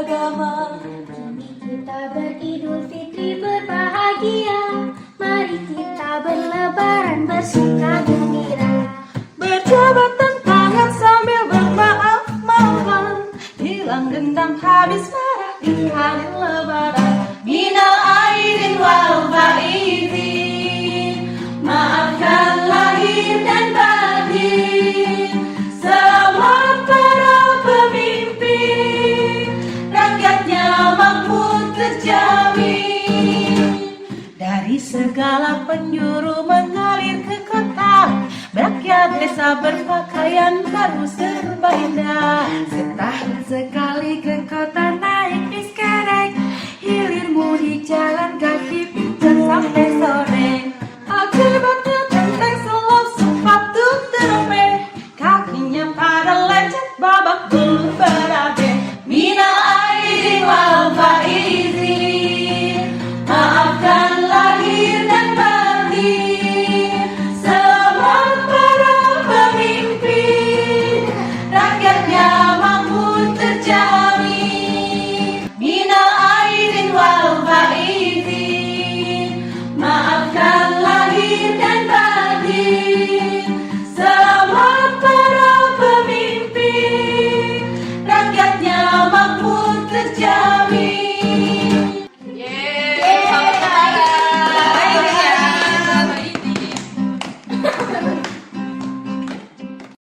beragama. Kini kita beridul fitri berbahagia. Mari kita berlebaran bersuka gembira. Berjabatan tangan sambil bermaaf-maafan, hilang dendam habis marah di hari lebaran. Minal aidin wal faizin, maafkan lahir dan batin. Selamat para pemimpin, rakyatnya makmur terjamin. Dari segala penjuru mengalir ke kota, rakyat desa berpakaian baru serba indah. Setahun sekali ke kota